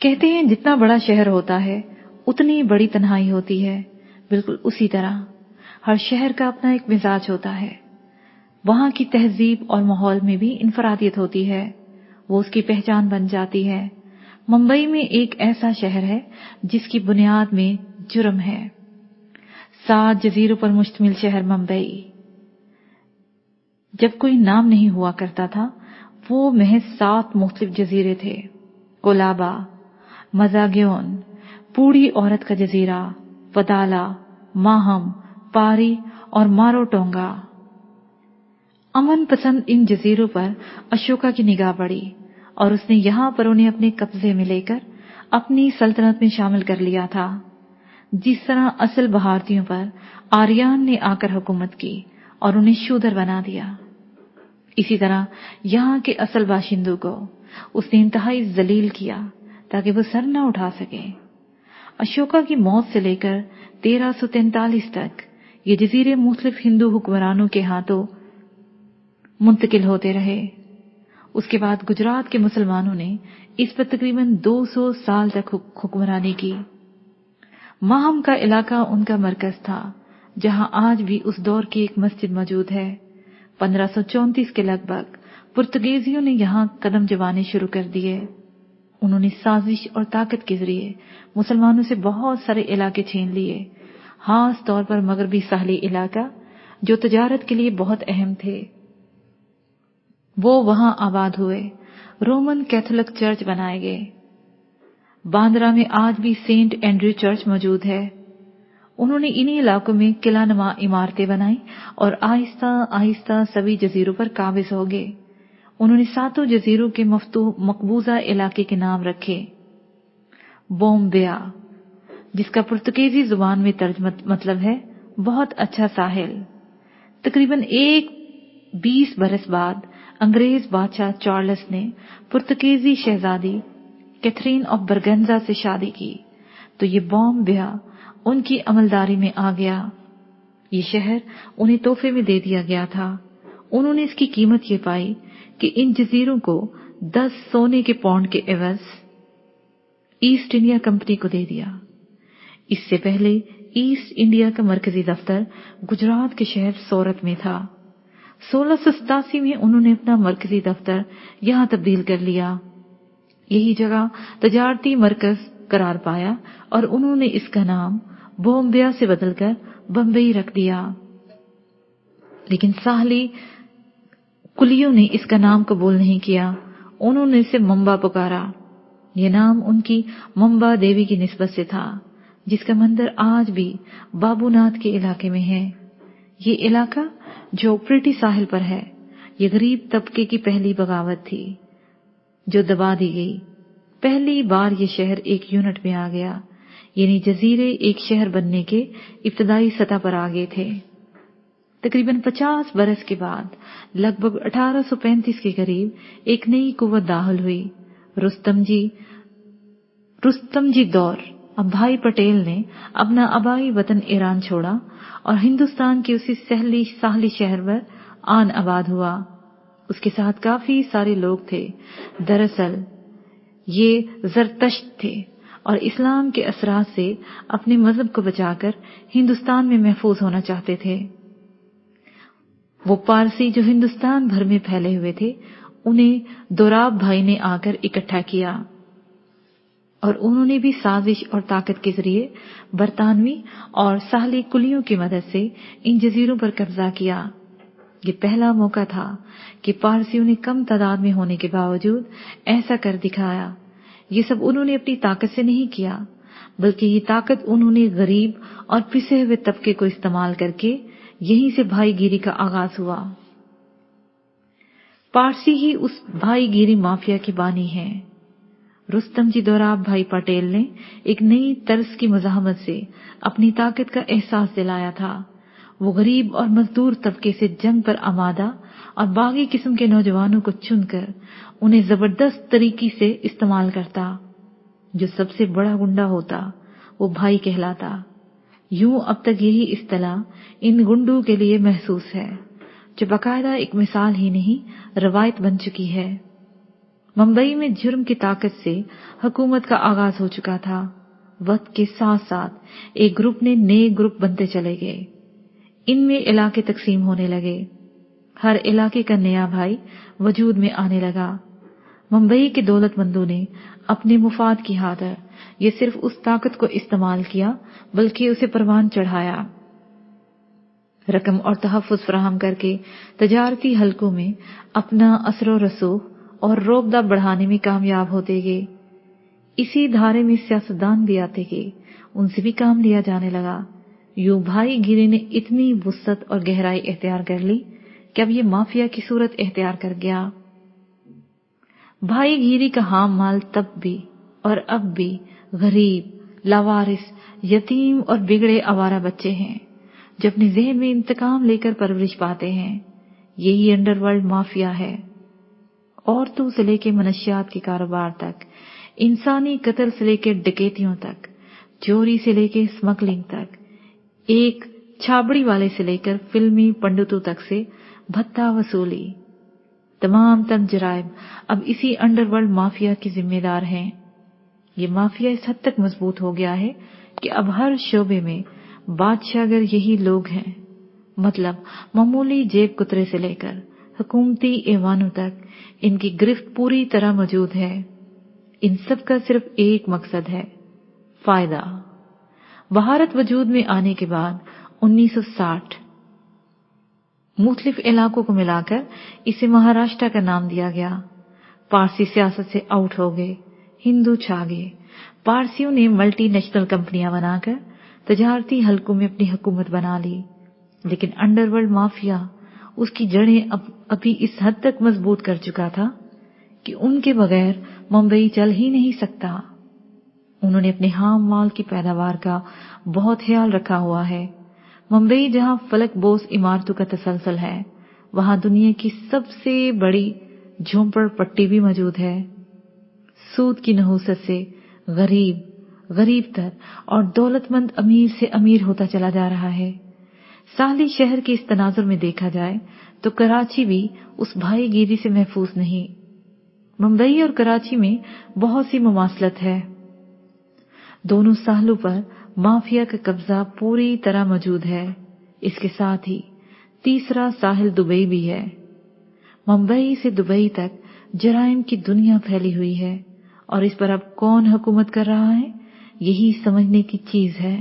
کہتے ہیں جتنا بڑا شہر ہوتا ہے اتنی بڑی تنہائی ہوتی ہے. بالکل اسی طرح ہر شہر کا اپنا ایک مزاج ہوتا ہے. وہاں کی تہذیب اور ماحول میں بھی انفرادیت ہوتی ہے، وہ اس کی پہچان بن جاتی ہے. ممبئی میں ایک ایسا شہر ہے جس کی بنیاد میں جرم ہے. 7 جزیروں پر مشتمل شہر ممبئی. جب کوئی نام نہیں ہوا کرتا تھا وہ محض 7 مختلف جزیرے تھے: کولابا، مزاگیون، پوڑی عورت کا جزیرہ، ودالا، ماہم، پاری اور ماروٹونگا. امن پسند ان جزیروں پر اشوکا کی نگاہ پڑی اور اس نے یہاں پر انہیں اپنے قبضے میں لے کر اپنی سلطنت میں شامل کر لیا تھا. جس طرح اصل بھارتیوں پر آریان نے آ کر حکومت کی اور انہیں شودر بنا دیا، اسی طرح یہاں کے اصل باشندوں کو اس نے انتہائی ذلیل کیا تاکہ وہ سر نہ اٹھا سکیں. اشوکا کی موت سے لے کر 1343 تک یہ جزیرے مختلف ہندو حکمرانوں کے ہاتھوں منتقل ہوتے رہے. اس کے بعد گجرات کے مسلمانوں نے اس پر تقریباً 200 سال تک حکمرانی کی. ماہم کا علاقہ ان کا مرکز تھا، جہاں آج بھی اس دور کی ایک مسجد موجود ہے. 1534 کے لگ بھگ پرتگیزیوں نے یہاں قدم جمانے شروع کر دیے. انہوں نے سازش اور طاقت کے ذریعے مسلمانوں سے بہت سارے علاقے چھین لیے، خاص طور پر مغربی ساحلی علاقہ جو تجارت کے لیے بہت اہم تھے. وہ وہاں آباد ہوئے. رومن کیتھولک چرچ بنائے گئے. باندرا میں آج بھی سینٹ اینڈریو چرچ موجود ہے. انہوں نے انہی علاقوں میں قلعہ نما عمارتیں بنائیں اور آہستہ آہستہ سبھی جزیروں پر قابض ہو گئے. انہوں نے 7 جزیروں کے مقبوضہ علاقے کے نام رکھے: بومبیا، جس کا پرتگیزی زبان میں ترجمہ مطلب ہے بہت اچھا ساحل. تقریباً 20 برس بعد انگریز بادشاہ چارلس نے پرتگیزی شہزادی کیتھرین آف برگنزا سے شادی کی تو یہ بومبیا ان کی عملداری میں آ گیا. یہ شہر انہیں تحفے میں دے دیا گیا تھا. انہوں نے اس کی قیمت یہ پائی کہ ان جزیروں کو 10 سونے کے پاؤنڈ کے عوض ایسٹ انڈیا کمپنی کو دے دیا. اس سے پہلے ایسٹ انڈیا کا مرکزی دفتر گجرات کے شہر سورت میں تھا. 1687 میں انہوں نے اپنا مرکزی دفتر یہاں تبدیل کر لیا. یہی جگہ تجارتی مرکز قرار پایا اور انہوں نے اس کا نام بومبیا سے بدل کر بمبئی رکھ دیا. لیکن ساحلی کلیوں نے اس کا نام قبول نہیں کیا. انہوں نے اسے ممبا پکارا. یہ نام ان کی ممبا دیوی کی نسبت سے تھا، جس کا مندر آج بھی بابو ناتھ کے علاقے میں ہے. یہ علاقہ جو پریٹی ساحل پر ہے، یہ غریب طبقے کی پہلی بغاوت تھی جو دبا دی گئی. پہلی بار یہ شہر ایک یونٹ میں آ گیا، یعنی جزیرے ایک شہر بننے کے ابتدائی سطح پر آ گئے تھے. تقریباً 50 برس کے بعد لگ بھگ 1835 کے قریب ایک نئی قوت داخل ہوئی، رستم جی دور. اب بھائی پٹیل نے اپنا آبائی وطن ایران چھوڑا اور ہندوستان کے اسی ساحلی شہر پر آن آباد ہوا. اس کے ساتھ کافی سارے لوگ تھے. دراصل یہ زرتشت تھے اور اسلام کے اثرات سے اپنے مذہب کو بچا کر ہندوستان میں محفوظ ہونا چاہتے تھے. وہ پارسی جو ہندوستان بھر میں پھیلے ہوئے تھے انہیں دوراب بھائی نے آ کر اکٹھا کیا اور انہوں نے بھی سازش اور طاقت کے ذریعے برطانوی اور ساحلی کلیوں کی مدد سے ان جزیروں پر قبضہ کیا. یہ پہلا موقع تھا کہ پارسیوں نے کم تعداد میں ہونے کے باوجود ایسا کر دکھایا. یہ سب انہوں نے اپنی طاقت سے نہیں کیا، بلکہ یہ طاقت انہوں نے غریب اور پسے ہوئے طبقے کو استعمال کر کے یہیں سے بھائی گیری کا آغاز ہوا. پارسی ہی اس بھائی گیری مافیا کے بانی ہیں. رستم جی دوراب بھائی پٹیل نے ایک نئی طرز کی مزاحمت سے اپنی طاقت کا احساس دلایا تھا. وہ غریب اور مزدور طبقے سے جنگ پر آمادہ اور باغی قسم کے نوجوانوں کو چن کر انہیں زبردست طریقے سے استعمال کرتا. جو سب سے بڑا گنڈا ہوتا وہ بھائی کہلاتا. یوں اب تک یہی اصطلاح ان گنڈوں کے لیے محسوس ہے، جو باقاعدہ ایک مثال ہی نہیں روایت بن چکی ہے. मुंबई में जुर्म की ताकत से हुकूमत का आगाज हो चुका था। वक्त के साथ साथ एक ग्रुप ने नए ग्रुप बनते चले गए। इनमें इलाके तकसीम होने लगे। हर इलाके का नया भाई वजूद में आने लगा। मुंबई के दौलतमंदों ने अपने मुफाद की खातिर ये सिर्फ उस ताकत को इस्तेमाल किया बल्कि उसे परवान चढ़ाया। रकम और तहफ़्फ़ुज़ फराहम करके तजारती हलकों में अपना असर रसूख और रोबदाब बढ़ाने में कामयाब होते गए। इसी धारे में सियासतदान भी आते गए, उनसे भी काम लिया जाने लगा। यूं भाई गिरी ने इतनी वुसअत और गहराई इख्तियार कर ली कि अब ये माफिया की सूरत इख्तियार कर गया। भाई गिरी का हाम माल तब भी और अब भी गरीब, लावारिस, यतीम और बिगड़े आवारा बच्चे हैं जो अपने ज़हन में इंतकाम लेकर परवरिश पाते हैं। यही अंडरवर्ल्ड माफिया है। औरतों से लेकर मनशियात के कारोबार तक, इंसानी कत्ल से लेकर डकैतियों तक, चोरी से लेकर स्मगलिंग तक, एक छाबड़ी वाले से लेकर फिल्मी पंडितों तक से भत्ता वसूली, तमाम तन जराइम अब इसी अंडरवर्ल्ड माफिया के जिम्मेदार हैं। ये माफिया इस हद तक मजबूत हो गया है कि अब हर शोबे में बादशाहगर यही लोग हैं। मतलब मामूली जेब कुतरे से लेकर हुकूमती ऐवानों तक इनकी गिरफ्त पूरी तरह मौजूद है। इन सब का सिर्फ एक मकसद है, फायदा। भारत वजूद में आने के बाद 1960 मुख्तलिफ इलाकों को मिलाकर इसे महाराष्ट्र का नाम दिया गया। पारसी सियासत से आउट हो गए, हिंदू छा गए। पारसियों ने मल्टी नेशनल कंपनियां बनाकर तजारती हलकों में अपनी हुकूमत बना ली। लेकिन अंडरवर्ल्ड माफिया उसकी जड़ें अभी इस हद तक मजबूत कर चुका था कि उनके बगैर मुंबई चल ही नहीं सकता। उन्होंने अपने हाम माल की पैदावार का बहुत ख्याल रखा हुआ है। मुंबई जहां फलक बोस इमारतों का तसलसल है, वहां दुनिया की सबसे बड़ी झोंपड़ पट्टी भी मौजूद है। सूद की नहूसत से गरीब तर और दौलतमंद अमीर से अमीर होता चला जा रहा है। साली शहर के इस तनाजुर में देखा जाए तो कराची भी उस भाईगिरी से महफूज नहीं। मुंबई और कराची में बहुत सी मुमासलत है। दोनों साहलों पर माफिया का कब्जा पूरी तरह मौजूद है। इसके साथ ही तीसरा साहिल दुबई भी है। मुंबई से दुबई तक जराइम की दुनिया फैली हुई है और इस पर अब कौन हुकूमत कर रहा है, यही समझने की चीज है।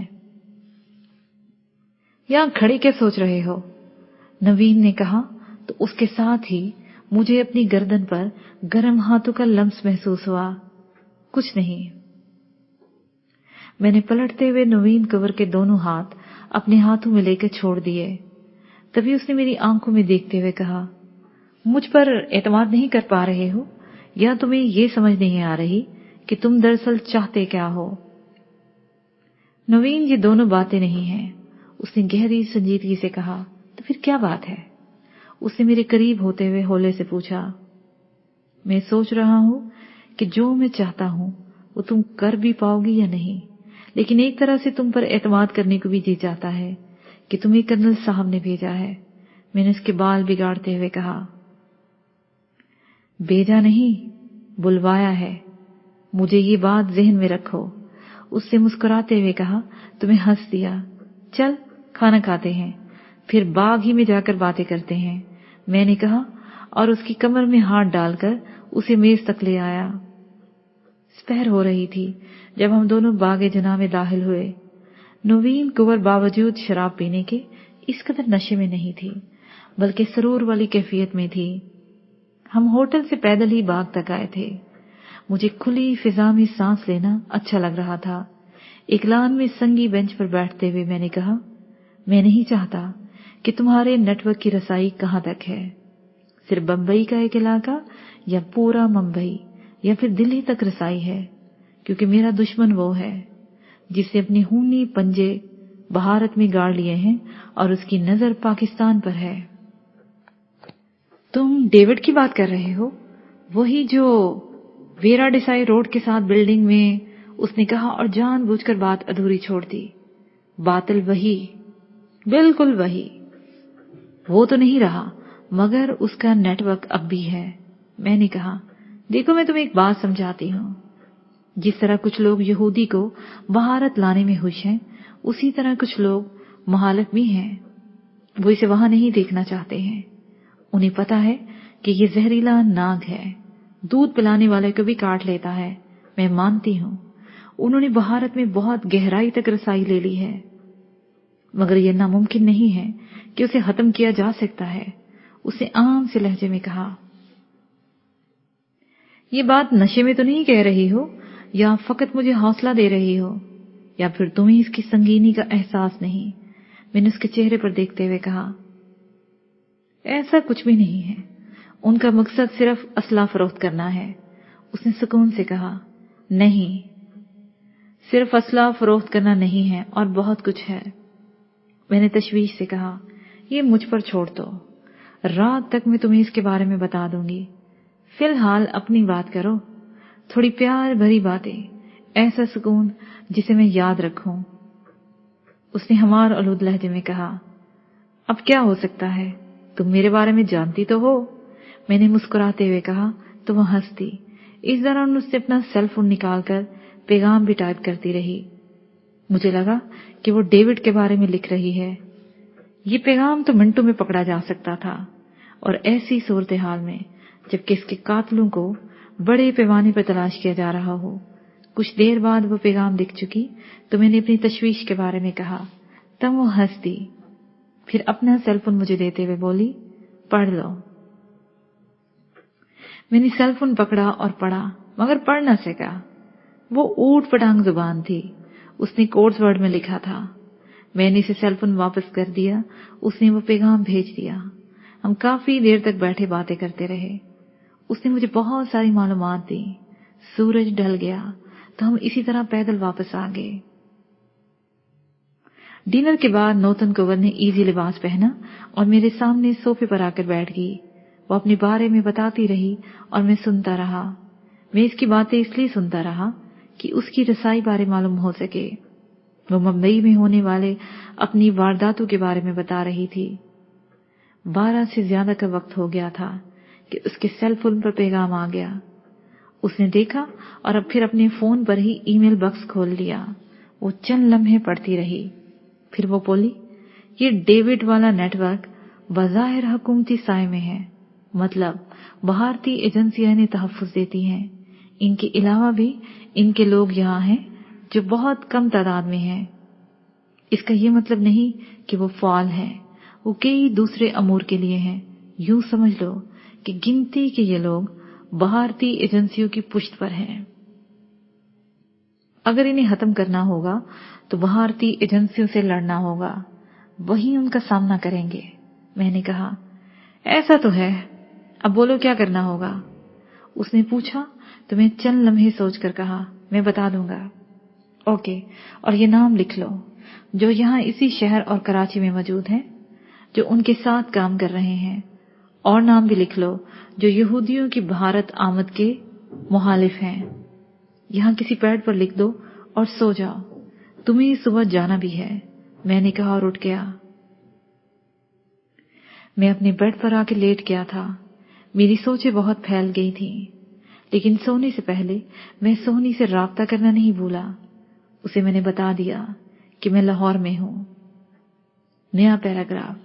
यहां खड़े क्या सोच रहे हो? नवीन ने कहा तो उसके साथ ही मुझे अपनी गर्दन पर गर्म हाथों का लम्स महसूस हुआ। कुछ नहीं। मैंने पलटते हुए नवीन कंवर के दोनों हाथ अपने हाथों में लेकर छोड़ दिए। तभी उसने मेरी आंखों में देखते हुए कहा, मुझ पर एतमाद नहीं कर पा रहे हो या तुम्हें ये समझ नहीं आ रही कि तुम दरअसल चाहते क्या हो? नवीन, ये दोनों बातें नहीं हैं। उसने गहरी संजीदगी से कहा। तो फिर क्या बात है? उसने मेरे करीब होते हुए होले से पूछा। मैं सोच रहा हूं कि जो मैं चाहता हूं वो तुम कर भी पाओगी या नहीं, लेकिन एक तरह से तुम पर एतमाद करने को भी जी जाता है कि तुम्हें कर्नल साहब ने भेजा है। मैंने उसके बाल बिगाड़ते हुए कहा। भेजा नहीं, बुलवाया है। मुझे ये बात ज़हन में रखो। उससे मुस्कुराते हुए कहा। तुम्हें हंस दिया। चल खाना खाते हैं, फिर बाग ही में जाकर बातें करते हैं, मैंने कहा और उसकी कमर में हाथ डालकर उसे मेज तक ले आया। स्पहर हो रही थी जब हम दोनों बागे जना में दाखिल हुए। नवीन कुंवर बावजूद शराब पीने के इस कदर नशे में नहीं थी, बल्कि सरूर वाली कैफियत में थी। हम होटल से पैदल ही बाग तक आए थे। मुझे खुली फिजा में सांस लेना अच्छा लग रहा था। एक लान में संगी बेंच पर बैठते हुए मैंने कहा, मैं नहीं चाहता कि तुम्हारे नेटवर्क की रसाई कहां तक है, सिर्फ बंबई का एक इलाका या पूरा मुंबई या फिर दिल्ली तक रसाई है, क्योंकि मेरा दुश्मन वो है जिसने अपने खूनी पंजे भारत में गाड़ लिए हैं और उसकी नजर पाकिस्तान पर है। तुम डेविड की बात कर रहे हो? वही जो वेरा डिसाई रोड के साथ बिल्डिंग में? उसने कहा और जानबूझकर बात अधूरी छोड़ दी। बातल वही, बिल्कुल वही। वो तो नहीं रहा, मगर उसका नेटवर्क अब भी है। मैंने कहा, देखो मैं तुम्हें एक बात समझाती हूँ। जिस तरह कुछ लोग यहूदी को बहारत लाने में खुश हैं, उसी तरह कुछ लोग मुहालिफ भी हैं। वो इसे वहां नहीं देखना चाहते हैं। उन्हें पता है कि ये जहरीला नाग है, दूध पिलाने वाले को भी काट लेता है। मैं मानती हूँ उन्होंने बहारत में बहुत गहराई तक रसाई ले ली है, मगर यह नामुमकिन नहीं है कि उसे खत्म किया जा सकता है। उसने आम से लहजे में कहा, ये बात नशे में तो नहीं कह रही हो, या फकत मुझे हौसला दे रही हो, या फिर तुम्हें इसकी संगीनी का एहसास नहीं? मैंने उसके चेहरे पर देखते हुए कहा, ऐसा कुछ भी नहीं है। उनका मकसद सिर्फ असला फरोख्त करना है। उसने सुकून से कहा, नहीं, सिर्फ असला फरोख्त करना नहीं है, और बहुत कुछ है। मैंने तशवीश से कहा, ये मुझ पर छोड़ दो, रात तक मैं तुम्हें इसके बारे में बता दूंगी। फिलहाल अपनी बात करो, थोड़ी प्यार भरी बातें, ऐसा सुकून जिसे मैं याद रखूं। उसने हमार आलूद लहजे में कहा, अब क्या हो सकता है, तुम मेरे बारे में जानती तो हो। मैंने मुस्कुराते हुए कहा तो वह हंस दी। इस दौरान उसने अपना सेल फोन निकालकर पैगाम भी टाइप करती रही। मुझे लगा कि वो डेविड के बारे में लिख रही है। ये पैगाम तो मिनटों में पकड़ा जा सकता था, और ऐसी सूरत हाल में जबकि इसके कातलों को बड़े पैमाने पर तलाश किया जा रहा हो। कुछ देर बाद वो पैगाम लिख चुकी तो मैंने अपनी तशवीश के बारे में कहा। तब वो हंस दी, फिर अपना सेल फोन मुझे देते हुए बोली, पढ़ लो। मैंने सेल फोन पकड़ा और पढ़ा, मगर पढ़ न सका। वो ऊट पटांग जुबान थी। उसने कोड्स वर्ड में लिखा था। मैंने इसे सेल फोन वापस कर दिया। उसने वो पैगाम भेज दिया। हम काफी देर तक बैठे बातें करते रहे। उसने मुझे बहुत सारी मालूमात दी। सूरज ढल गया तो हम इसी तरह पैदल वापस आ गए। डिनर के बाद नौतन कुंवर ने इजी लिबास पहना और मेरे सामने सोफे पर आकर बैठ गई। वो अपने बारे में बताती रही और मैं सुनता रहा। मैं इसकी बातें इसलिए सुनता रहा कि उसकी रसाई बारे मालूम हो सके। वो मुंबई में होने वाले अपनी वारदातों के बारे में बता रही थी। 12 से ज्यादा का वक्त हो गया था कि उसके सेल फोन पर पैगाम आ गया। उसने देखा और अब फिर अपने फोन पर ही ईमेल बॉक्स खोल लिया। वो चंद लम्हे पढ़ती रही, फिर वो बोली, ये डेविड वाला नेटवर्क बज़ाहिर हुकूमती साए में है, मतलब भारतीय एजेंसियां इन्हें तहफ्फुज़ देती हैं। इनके अलावा भी इनके लोग यहाँ हैं जो बहुत कम तादाद में हैं। इसका ये मतलब नहीं कि वो फाल हैं, वो कई दूसरे अमूर के लिए हैं। यूं समझ लो कि गिनती के ये लोग भारतीय एजेंसियों की पुश्त पर हैं। अगर इन्हें खत्म करना होगा तो भारतीय एजेंसियों से लड़ना होगा, वही उनका सामना करेंगे। मैंने कहा, ऐसा तो है, अब बोलो क्या करना होगा। उसने पूछा तो मैं चंद लम्हे सोचकर कहा, मैं बता दूंगा। ओके, और ये नाम लिख लो जो यहाँ इसी शहर और कराची में मौजूद हैं, जो उनके साथ काम कर रहे हैं। और नाम भी लिख लो जो यहूदियों की भारत आमद के मुहालिफ हैं। यहाँ किसी पैड पर लिख दो और सो जाओ, तुम्हें सुबह जाना भी है। मैंने कहा और उठ गया। मैं अपने बेड पर आके लेट गया था। मेरी सोचें बहुत फैल गई थीं, लेकिन सोने से पहले मैं सोनी से राब्ता करना नहीं भूला। उसे मैंने बता दिया कि मैं लाहौर में हूं। नया पैराग्राफ।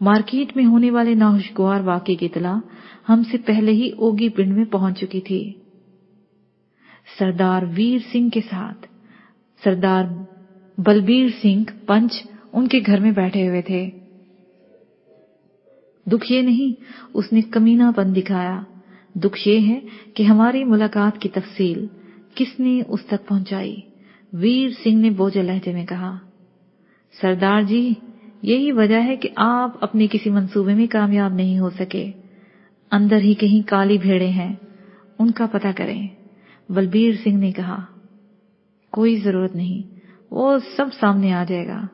मार्केट में होने वाले नाखुशगवार वाक़े की इत्तला हमसे पहले ही ओगी पिंड में पहुंच चुकी थी। सरदार वीर सिंह के साथ सरदार बलबीर सिंह पंच उनके घर में बैठे हुए थे। दुख ये नहीं उसने कमीनापन दिखाया, दुख ये है कि हमारी मुलाकात की तफसील किसने उस तक पहुंचाई। वीर सिंह ने बोझल लहजे में कहा, सरदार जी, यही वजह है कि आप अपने किसी मंसूबे में कामयाब नहीं हो सके। अंदर ही कहीं काली भेड़ें हैं, उनका पता करें। बलबीर सिंह ने कहा, कोई जरूरत नहीं, वो सब सामने आ जाएगा।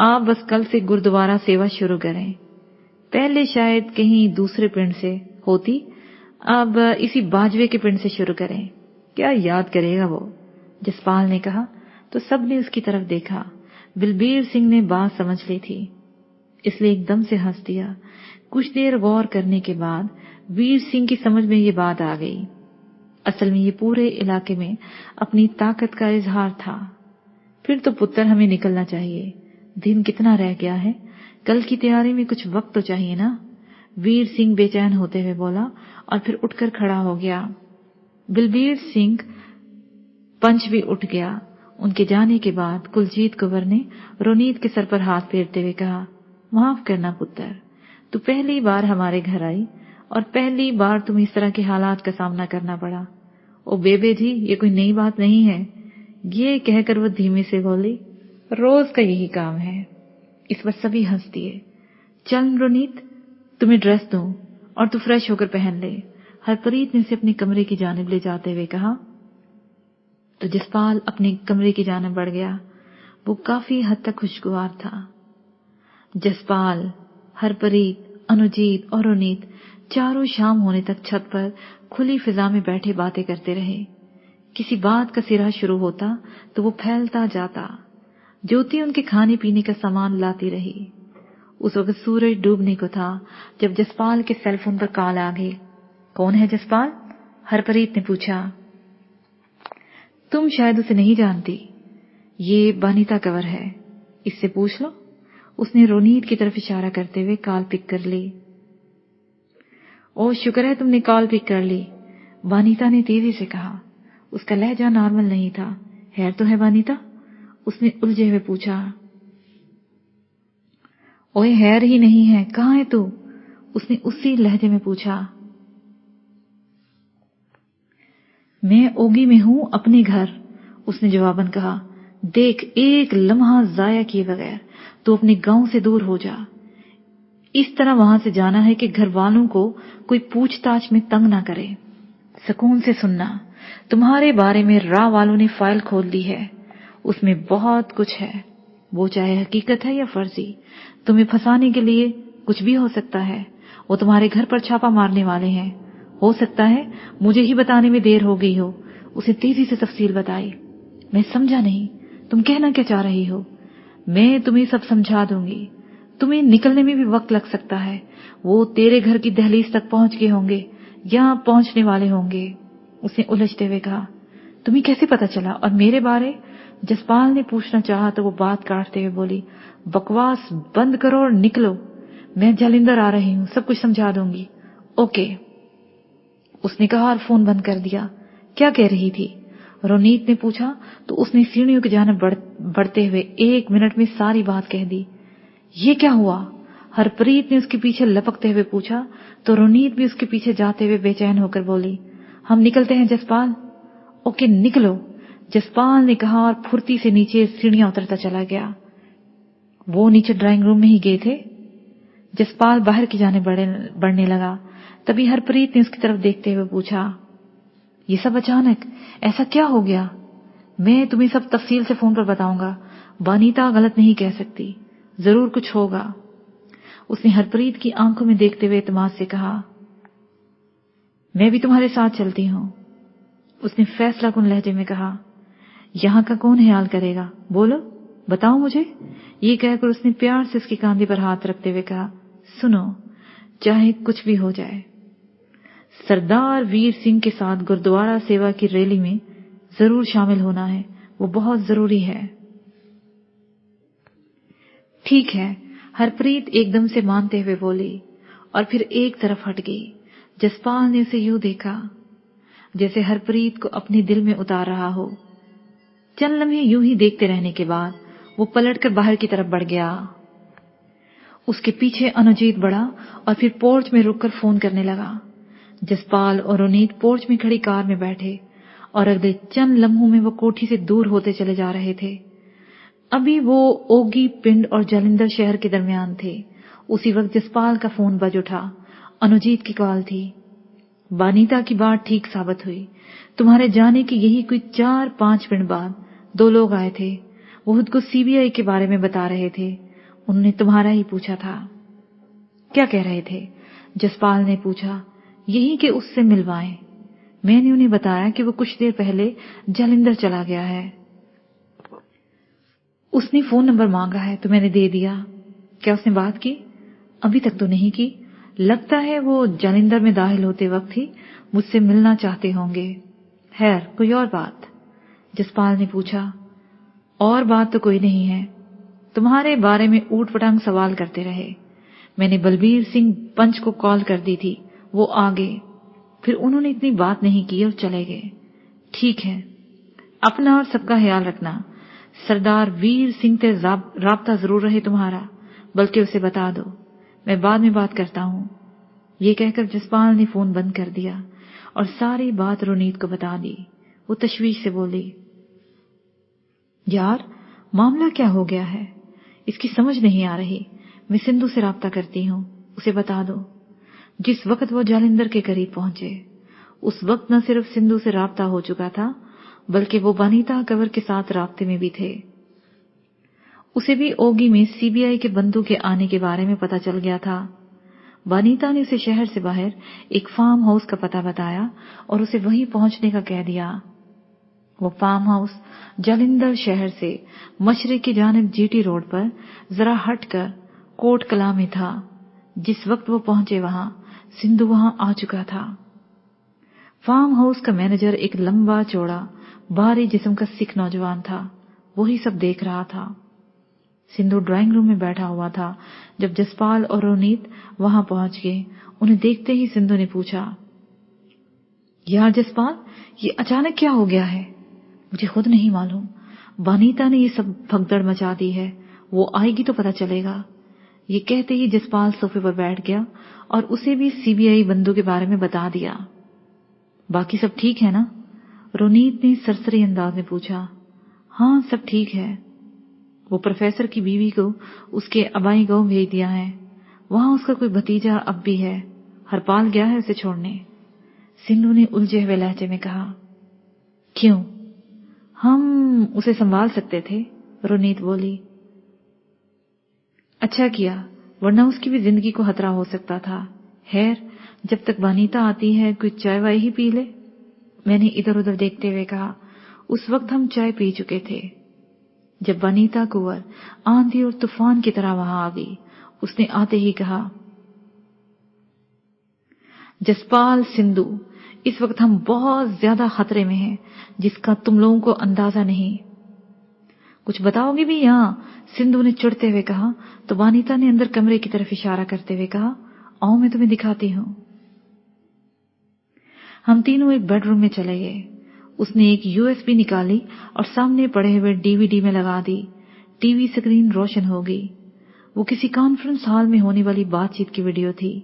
आप बस कल से गुरुद्वारा सेवा शुरू करें। पहले शायद कहीं दूसरे पिंड से होती, अब इसी बाजवे के पिंड से शुरू करें। क्या याद करेगा वो? जसपाल ने कहा तो सबने उसकी तरफ देखा। बलबीर सिंह ने बात समझ ली थी, इसलिए एकदम से हंस दिया। कुछ देर गौर करने के बाद वीर सिंह की समझ में ये बात आ गई। असल में ये पूरे इलाके में अपनी ताकत का इजहार था। फिर तो पुत्र हमें निकलना चाहिए, दिन कितना रह गया है, कल की तैयारी में कुछ वक्त तो चाहिए ना। वीर सिंह बेचैन होते हुए बोला और फिर उठकर खड़ा हो गया। बलबीर सिंह पंच भी उठ गया। उनके जाने के बाद कुलजीत कुंवर ने रोनीत के सर पर हाथ फेरते हुए कहा, माफ करना पुत्र, तू पहली बार हमारे घर आई और पहली बार तुम्हें इस तरह के हालात का सामना करना पड़ा। ओ बेबे जी, ये कोई नई बात नहीं है। ये कहकर वो धीमे से बोली, रोज का यही काम है। इस पर सभी हंस दिए। चल रोनीत, तुम्हें ड्रेस दूं और तू फ्रेश होकर पहन ले, हरप्रीत ने उसे अपने कमरे की जानिब ले जाते हुए कहा। तो जसपाल अपने कमरे की जानिब बढ़ गया। वो काफी हद तक खुशगवार था। जसपाल, हरप्रीत, अनुजीत और रोनीत चारों शाम होने तक छत पर खुली फिजा में बैठे बातें करते रहे। किसी बात का सिरा शुरू होता तो वो फैलता जाता। ज्योति उनके खाने पीने का सामान लाती रही। उस वक्त सूरज डूबने को था जब जसपाल के सेल फोन पर कॉल आ गई। कौन है जसपाल? हरप्रीत ने पूछा। तुम शायद उसे नहीं जानती, ये बानीता कंवर है, इससे पूछ लो। उसने रोनीत की तरफ इशारा करते हुए कॉल पिक कर ली। ओ शुक्र है तुमने कॉल पिक कर ली, बानीता ने तेजी से कहा। उसका लहजा नॉर्मल नहीं था। खैर तो है बानीता? उसने उलझे हुए पूछा। ओए हैर ही नहीं है, कहाँ है तू? उसने उसी लहजे में पूछा। मैं ओगी में हूं, अपने घर, उसने जवाबन कहा। देख, एक लम्हा जाया किए बगैर तू अपने गांव से दूर हो जा। इस तरह वहां से जाना है कि घर वालों को कोई पूछताछ में तंग ना करे। सुकून से सुनना, तुम्हारे बारे में राह वालों ने फाइल खोल दी है। उसमें बहुत कुछ है, वो चाहे हकीकत है या फर्जी। तुम्हें फंसाने के लिए कुछ भी हो सकता है। वो तुम्हारे घर पर छापा मारने वाले हैं। हो सकता है मुझे ही बताने में देर हो गई हो। उसे तेजी से तफसील बताई। मैं समझा नहीं, तुम कहना क्या चाह रही हो? मैं तुम्हें सब समझा दूंगी। तुम्हें निकलने में भी वक्त लग सकता है। वो तेरे घर की दहलीज तक पहुंच गए होंगे या पहुंचने वाले होंगे, उसने उलझते हुए कहा। तुम्हें कैसे पता चला? और मेरे बारे? जसपाल ने पूछना चाहा तो वो बात काटते हुए बोली, बकवास बंद करो और निकलो। मैं जालिंदर आ रही हूं, सब कुछ समझा दूंगी। ओके, उसने कहा और फोन बंद कर दिया। क्या कह रही थी? रोनीत ने पूछा तो उसने सीढ़ियों की जानिब बढ़ते हुए 1 मिनट में सारी बात कह दी। ये क्या हुआ? हरप्रीत ने उसके पीछे लपकते हुए पूछा तो रोनीत भी उसके पीछे जाते हुए बेचैन होकर बोली, हम निकलते हैं जसपाल। ओके निकलो, जसपाल ने कहा और फुर्ती से नीचे सीढ़ियां उतरता चला गया। वो नीचे ड्राइंग रूम में ही गए थे। जसपाल बाहर की जाने बढ़ने लगा। तभी हरप्रीत ने उसकी तरफ देखते हुए पूछा, ये सब अचानक ऐसा क्या हो गया? मैं तुम्हें सब तफसील से फोन पर बताऊंगा। बानीता गलत नहीं कह सकती, जरूर कुछ होगा। उसने हरप्रीत की आंखों में देखते हुए इत्मीनान से कहा, मैं भी तुम्हारे साथ चलती हूं। उसने फैसलाकुन लहजे में कहा, यहां का कौन ख्याल करेगा? बोलो, बताओ मुझे। ये कहकर उसने प्यार से उसके कांधे पर हाथ रखते हुए कहा, सुनो, चाहे कुछ भी हो जाए, सरदार वीर सिंह के साथ गुरुद्वारा सेवा की रैली में जरूर शामिल होना है, वो बहुत जरूरी है। ठीक है, हरप्रीत एकदम से मानते हुए बोली और फिर एक तरफ हट गई। जसपाल ने उसे यूं देखा जैसे हरप्रीत को अपने दिल में उतार रहा हो। चंद लम्हे यूं ही देखते रहने के बाद वो पलटकर बाहर की तरफ बढ़ गया। उसके पीछे अनुजीत बढ़ा और फिर पोर्च में रुककर फोन करने लगा। जसपाल और रोनीत पोर्च में खड़ी कार में बैठे और अगले चंद लम्हों में वो कोठी से दूर होते चले जा रहे थे। अभी वो ओगी पिंड और जालिंदर शहर के दरमियान थे। उसी वक्त जसपाल का फोन बज उठा। अनुजीत की कॉल थी। बानीता की बात ठीक साबित हुई। तुम्हारे जाने के यही कोई 4-5 मिनट बाद 2 लोग आए थे। वो खुद को सीबीआई के बारे में बता रहे थे। उन्होंने तुम्हारा ही पूछा था। क्या कह रहे थे? जसपाल ने पूछा। यही कि उससे मिलवाएं। मैंने उन्हें बताया कि वो कुछ देर पहले जालिंदर चला गया है। उसने फोन नंबर मांगा है तो मैंने दे दिया। क्या उसने बात की? अभी तक तो नहीं की। लगता है वो जालिंदर में दाखिल होते वक्त ही मुझसे मिलना चाहते होंगे। खैर, कोई और बात? जसपाल ने पूछा। और बात तो कोई नहीं है। तुम्हारे बारे में ऊट पटांग सवाल करते रहे। मैंने बलबीर सिंह पंच को कॉल कर दी थी, वो आ गए। फिर उन्होंने इतनी बात नहीं की और चले गए। ठीक है, अपना और सबका ख्याल रखना। सरदार वीर सिंह से राब्ता जरूर रहे तुम्हारा, बल्कि उसे बता दो, मैं बाद में बात करता हूँ। ये कहकर जसपाल ने फोन बंद कर दिया और सारी बात रोनीत को बता दी। वो तशवीश से बोली, यार मामला क्या हो गया है? इसकी समझ नहीं आ रही। मैं सिंधु से राब्ता करती हूँ, उसे बता दो। जिस वक्त वो जालिंदर के करीब पहुंचे, उस वक्त न सिर्फ सिंधु से राब्ता हो चुका था, बल्कि वो बनीता कंवर के साथ राब्ते में भी थे। उसे भी ओगी में सीबीआई के बंदूक के आने के बारे में पता चल गया था। बनीता ने उसे शहर से बाहर एक फार्म हाउस का पता बताया और उसे वहीं पहुंचने का कह दिया। वो फार्म हाउस जालिंदर शहर से मशरिक की जानिब जीटी रोड पर जरा हटकर कोट कला में था। जिस वक्त वो पहुंचे वहां सिंधु वहां आ चुका था। फार्म हाउस का मैनेजर एक लंबा चौड़ा भारी जिस्म का सिख नौजवान था। वही सब देख रहा था। सिंधु ड्राइंग रूम में बैठा हुआ था जब जसपाल और रोनीत वहां पहुंच गए। उन्हें देखते ही सिंधु ने पूछा, यार जसपाल, ये अचानक क्या हो गया है? मुझे खुद नहीं मालूम। बनीता ने ये सब भगदड़ मचा दी है। वो आएगी तो पता चलेगा। ये कहते ही जसपाल सोफे पर बैठ गया और उसे भी सीबीआई बंदूक के बारे में बता दिया। बाकी सब ठीक है ना? रोनीत ने सरसरी अंदाज में पूछा। हाँ, सब ठीक है। वो प्रोफेसर की बीवी को उसके अबाई गांव भेज दिया है। वहां उसका कोई भतीजा अब भी है। हरपाल गया है उसे छोड़ने। सिंधु ने उलझे हुए लहजे में कहा। क्यों? हम उसे संभाल सकते थे, रोनीत बोली। अच्छा किया, वरना उसकी भी जिंदगी को खतरा हो सकता था। खैर, जब तक बनीता आती है कुछ चाय वाय ही पी ले। मैंने इधर उधर देखते हुए कहा। उस वक्त हम चाय पी चुके थे। जब बनीता कुंवर आंधी और तूफान की तरह वहां आ गई, उसने आते ही कहा, जसपाल, सिंधु, इस वक्त हम बहुत ज्यादा खतरे में हैं, जिसका तुम लोगों को अंदाजा नहीं। कुछ बताओगे भी? यहां, सिंधु ने चिढ़ते हुए कहा तो बनीता ने अंदर कमरे की तरफ इशारा करते हुए कहा, आओ मैं तुम्हें दिखाती हूं। हम तीनों एक बेडरूम में चले गए। उसने एक यूएसबी निकाली और सामने पड़े हुए डीवीडी में लगा दी। टीवी स्क्रीन रोशन हो गई। वो किसी कॉन्फ्रेंस हॉल में होने वाली बातचीत की वीडियो थी।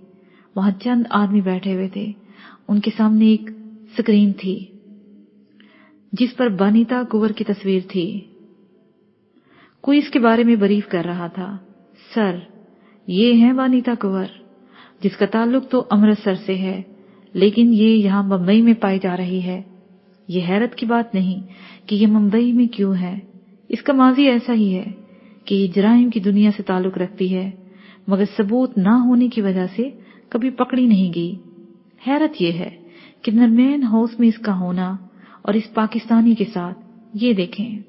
वहां चंद आदमी बैठे हुए थे। उनके सामने एक स्क्रीन थी जिस पर बनीता कुंवर की तस्वीर थी। कोई इसके बारे में ब्रीफ कर रहा था। सर, ये है बनीता कुंवर, जिसका ताल्लुक तो अमृतसर से है, लेकिन ये यहाँ मुंबई में पाई जा रही है। ये हैरत की बात नहीं कि ये मुंबई में क्यों है। इसका माजी ऐसा ही है कि ये जराइम की दुनिया से ताल्लुक रखती है, मगर सबूत ना होने की वजह से कभी पकड़ी नहीं गई। हैरत ये है कि नरमैन हाउस में इसका होना और इस पाकिस्तानी के साथ, ये देखें।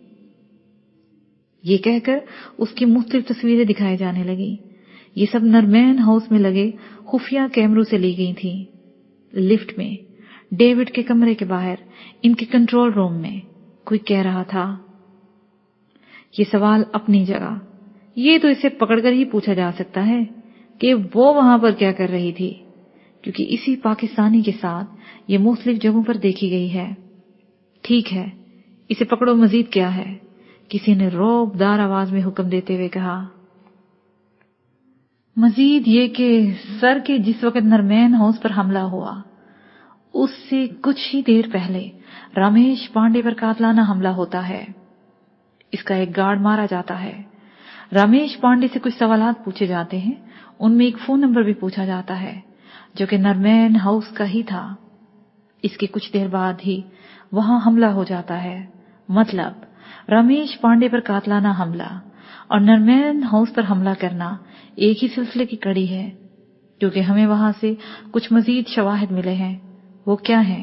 ये कहकर उसकी मुख्तलिफ तस्वीरें दिखाई जाने लगी। ये सब नरमैन हाउस में लगे खुफिया कैमरों से ली गई थी। लिफ्ट में, डेविड के कमरे के बाहर, इनके कंट्रोल रूम में। कोई कह रहा था, ये सवाल अपनी जगह। ये तो इसे पकड़कर ही पूछा जा सकता है कि वो वहां पर क्या कर रही थी, क्योंकि इसी पाकिस्तानी के साथ ये मुख्तलिफ जगहों पर देखी गई है। ठीक है, इसे पकड़ो। मजीद क्या है? किसी ने रौबदार आवाज में हुक्म देते हुए कहा। मजीद ये कि सर के जिस वक्त नरमैन हाउस पर हमला हुआ, उससे कुछ ही देर पहले रमेश पांडे पर कातलाना हमला होता है। इसका एक गार्ड मारा जाता है। रमेश पांडे से कुछ सवालात पूछे जाते हैं। उनमें एक फोन नंबर भी पूछा जाता है जो कि नरमैन हाउस का ही था। इसके कुछ देर बाद ही वहां हमला हो जाता है। मतलब रमेश पांडे पर कातलाना हमला और नरमैन हाउस पर हमला करना एक ही सिलसिले की कड़ी है, क्योंकि हमें वहां से कुछ मजीद शवाहिद मिले हैं। वो क्या है?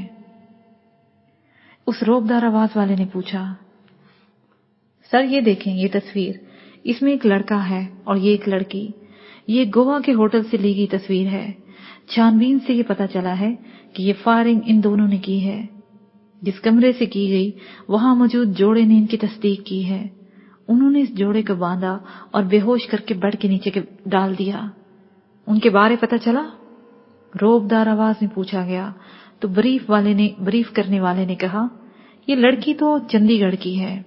उस रौबदार आवाज वाले ने पूछा। सर, ये देखें, ये तस्वीर, इसमें एक लड़का है और ये एक लड़की। ये गोवा के होटल से ली गई तस्वीर है। छानबीन से ये पता चला है कि ये फायरिंग इन दोनों ने की है। جس کمرے سے کی گئی وہاں موجود جوڑے نے ان کی تصدیق کی ہے۔ انہوں نے اس جوڑے کو باندھا اور بے ہوش کر کے بیڈ کے نیچے ڈال دیا۔ ان کے بارے پتہ چلا؟ روبدار آواز میں پوچھا گیا تو بریف کرنے والے نے کہا، یہ لڑکی تو چندی گڑھ کی ہے۔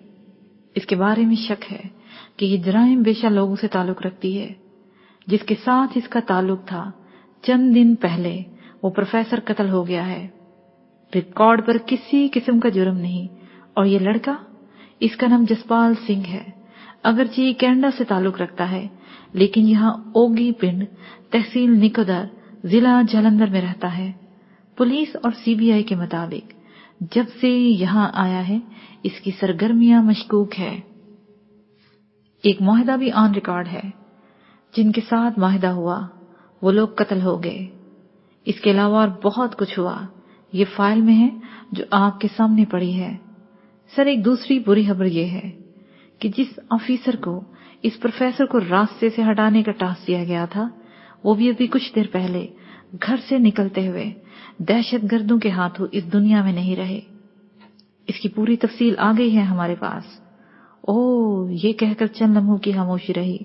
اس کے بارے میں شک ہے کہ یہ جرائم پیشہ لوگوں سے تعلق رکھتی ہے۔ جس کے ساتھ اس کا تعلق تھا چند دن پہلے وہ پروفیسر قتل ہو گیا ہے۔ ریکارڈ پر کسی قسم کا جرم نہیں، اور یہ لڑکا، اس کا نام جسپال سنگھ ہے۔ اگرچہ یہ کینیڈا سے تعلق رکھتا ہے لیکن یہاں اوگی پنڈ تحصیل نکودر ضلع جلندھر میں رہتا ہے۔ پولیس اور سی بی آئی کے مطابق جب سے یہاں آیا ہے اس کی سرگرمیاں مشکوک ہے۔ ایک معاہدہ بھی آن ریکارڈ ہے۔ جن کے ساتھ معاہدہ ہوا وہ لوگ قتل ہو گئے۔ اس کے علاوہ اور بہت کچھ ہوا، یہ فائل میں ہے جو آپ کے سامنے پڑی ہے۔ سر، ایک دوسری بری خبر یہ ہے کہ جس آفیسر کو اس پروفیسر کو راستے سے ہٹانے کا ٹاسک دیا گیا تھا وہ بھی ابھی کچھ دیر پہلے گھر سے نکلتے ہوئے دہشت گردوں کے ہاتھوں اس دنیا میں نہیں رہے۔ اس کی پوری تفصیل آ گئی ہے ہمارے پاس۔ یہ کہہ کر چند لمحوں کی خاموشی رہی۔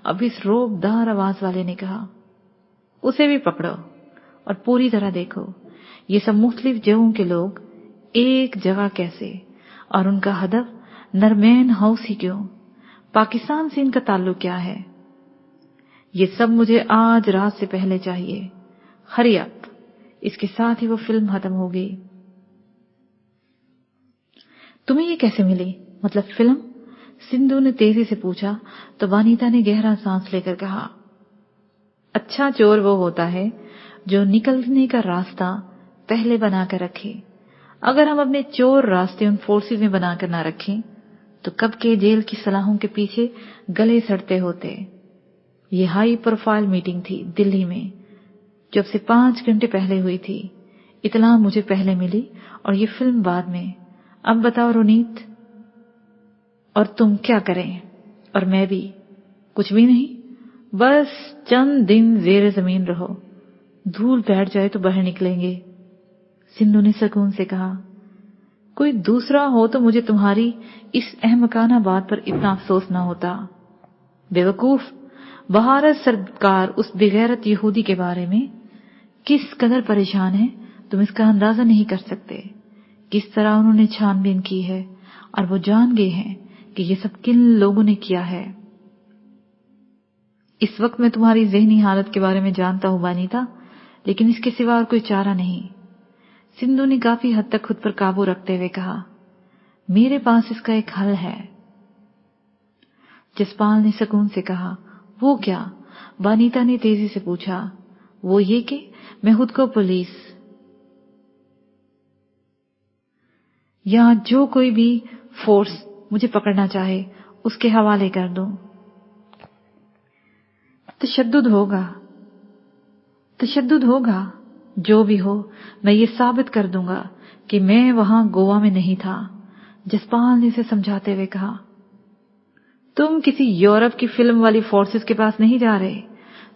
اب اس روبدار آواز والے نے کہا، اسے بھی پکڑو اور پوری طرح دیکھو یہ سب مختلف جگہوں کے لوگ ایک جگہ کیسے، اور ان کا ہدف نرمین ہاؤس ہی کیوں؟ پاکستان سے ان کا تعلق کیا ہے؟ یہ سب مجھے آج رات سے پہلے چاہیے۔ ہری اپ۔ اس کے ساتھ ہی وہ فلم ختم ہو گئی۔ تمہیں یہ کیسے ملی؟ مطلب فلم؟ سندھو نے تیزی سے پوچھا تو وانیتا نے گہرا سانس لے کر کہا، اچھا چور وہ ہوتا ہے جو نکلنے کا راستہ پہلے بنا کر رکھے۔ اگر ہم اپنے چور راستے ان فورسز میں بنا کر نہ رکھیں تو کب کے جیل کی سلاخوں کے پیچھے گلے سڑتے ہوتے۔ یہ ہائی پروفائل میٹنگ تھی دلی میں، جو اب سے 5 گھنٹے پہلے ہوئی تھی۔ اطلاع مجھے پہلے ملی اور یہ فلم بعد میں۔ اب بتاؤ رونیت، اور تم کیا کریں؟ اور میں بھی کچھ بھی نہیں، بس چند دن زیر زمین رہو، دھول بیٹھ جائے تو باہر نکلیں گے۔ سندھو نے سکون سے کہا، کوئی دوسرا ہو تو مجھے تمہاری اس احمقانہ بات پر اتنا افسوس نہ ہوتا۔ بے وقوف، بھارت سرکار اس بغیرت یہودی کے بارے میں کس قدر پریشان ہے تم اس کا اندازہ نہیں کر سکتے۔ کس طرح انہوں نے چھان بین کی ہے اور وہ جان گئے ہیں کہ یہ سب کن لوگوں نے کیا ہے۔ اس وقت میں تمہاری ذہنی حالت کے بارے میں جانتا ہوں وانیتا، لیکن اس کے سوا اور کوئی چارہ نہیں۔ سندھو نے کافی حد تک خود پر قابو رکھتے ہوئے کہا، میرے پاس اس کا ایک حل ہے۔ جسپال نے سکون سے کہا، وہ کیا؟ وانیتا نے تیزی سے پوچھا۔ وہ یہ کہ میں خود کو پولیس یا جو کوئی بھی فورس مجھے پکڑنا چاہے اس کے حوالے کر دوں۔ تشدد ہوگا، جو بھی ہو میں یہ ثابت کر دوں گا کہ میں وہاں گوا میں نہیں تھا۔ جسپال نے اسے سمجھاتے ہوئے کہا، تم کسی یورپ کی فلم والی فورسز کے پاس نہیں جا رہے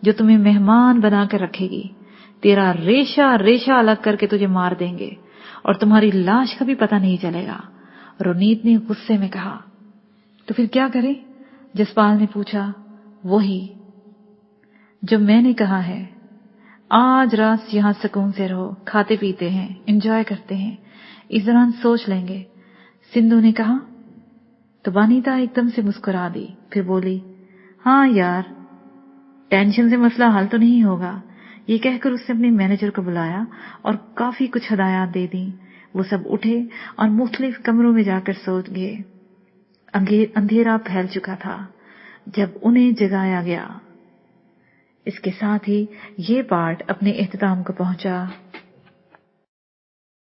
جو تمہیں مہمان بنا کر رکھے گی۔ تیرا ریشہ الگ کر کے تجھے مار دیں گے اور تمہاری لاش کا بھی پتہ نہیں چلے گا۔ رونیت نے غصے میں کہا، تو پھر کیا کریں؟ جسپال نے پوچھا۔ وہی جو میں نے کہا ہے، آج رات یہاں سکون سے رہو، کھاتے پیتے ہیں، انجوائے کرتے ہیں، اس دوران سوچ لیں گے۔ سندھو نے کہا تو وانیتا ایک دم سے مسکرا دی، پھر بولی، ہاں یار، ٹینشن سے مسئلہ حل تو نہیں ہوگا۔ یہ کہہ کر اس نے اپنے مینیجر کو بلایا اور کافی کچھ ہدایات دے دیں۔ وہ سب اٹھے اور مختلف کمروں میں جا کر سو گئے۔ اندھیرا پھیل چکا تھا جب انہیں جگایا گیا۔ اس کے ساتھ ہی یہ پارٹ اپنے اختتام کو پہنچا۔